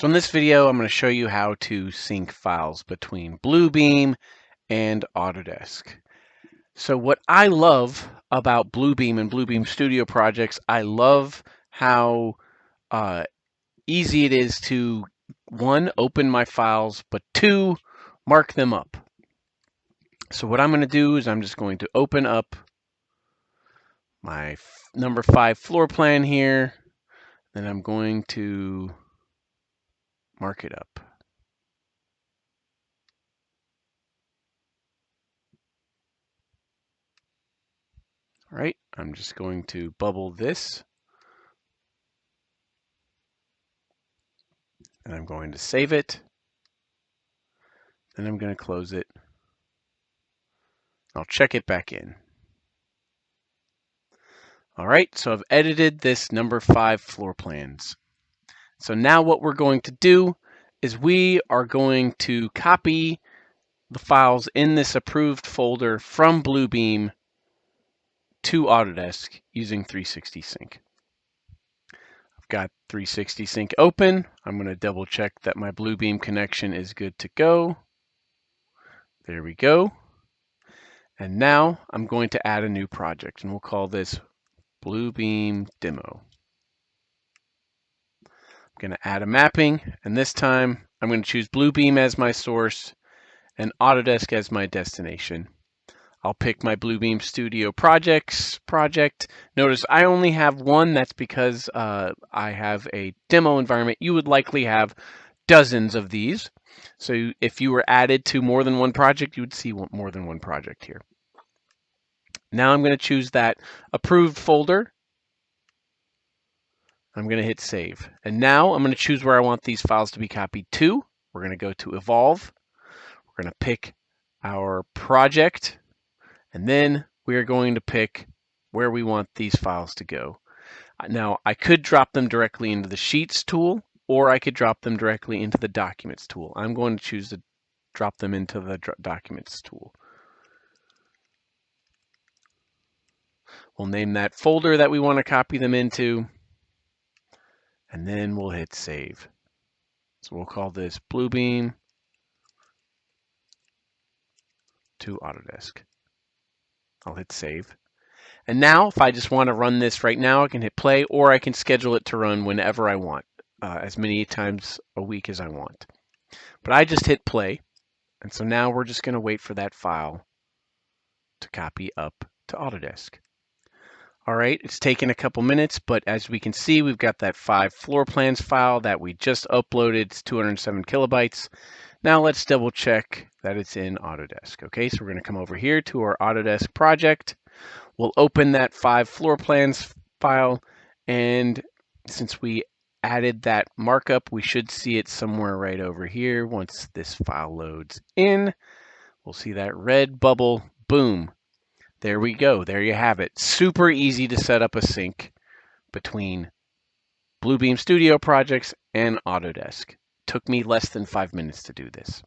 So in this video, I'm going to show you how to sync files between Bluebeam and Autodesk. So what I love about Bluebeam and Bluebeam Studio projects, I love how easy it is to, one, open my files, but two, mark them up. So what I'm going to do is I'm just going to open up my number 5 floor plan here, and I'm going to mark it up. All right, I'm just going to bubble this, and I'm going to save it, and I'm going to close it. I'll check it back in. All right, so I've edited this number 5 floor plans. So now what we're going to do is we are going to copy the files in this approved folder from Bluebeam to Autodesk using 360 Sync. I've got 360 Sync open. I'm going to double check that my Bluebeam connection is good to go. There we go. And now I'm going to add a new project, and we'll call this Bluebeam Demo. I'm going to add a mapping, and this time I'm going to choose Bluebeam as my source and Autodesk as my destination. I'll pick my Bluebeam Studio project. Notice I only have one. That's because I have a demo environment. You would likely have dozens of these. So if you were added to more than one project, you would see more than one project here. Now I'm going to choose that approved folder. I'm going to hit save. And now I'm going to choose where I want these files to be copied to. We're going to go to Evolve. We're going to pick our project. And then we are going to pick where we want these files to go. Now, I could drop them directly into the Sheets tool, or I could drop them directly into the Documents tool. I'm going to choose to drop them into the Documents tool. We'll name that folder that we want to copy them into, and then we'll hit save. So we'll call this Bluebeam to Autodesk. I'll hit save. And now, if I just want to run this right now, I can hit play, or I can schedule it to run whenever I want, as many times a week as I want. But I just hit play, and so now we're just going to wait for that file to copy up to Autodesk. All right, it's taken a couple minutes, but as we can see, we've got that 5 floor plans file that we just uploaded. It's 207 kilobytes. Now let's double check that it's in Autodesk. Okay, so we're going to come over here to our Autodesk project. We'll open that 5 floor plans file, and since we added that markup, we should see it somewhere right over here. Once this file loads in, we'll see that red bubble. Boom. There we go. There you have it. Super easy to set up a sync between Bluebeam Studio projects and Autodesk. Took me less than 5 minutes to do this.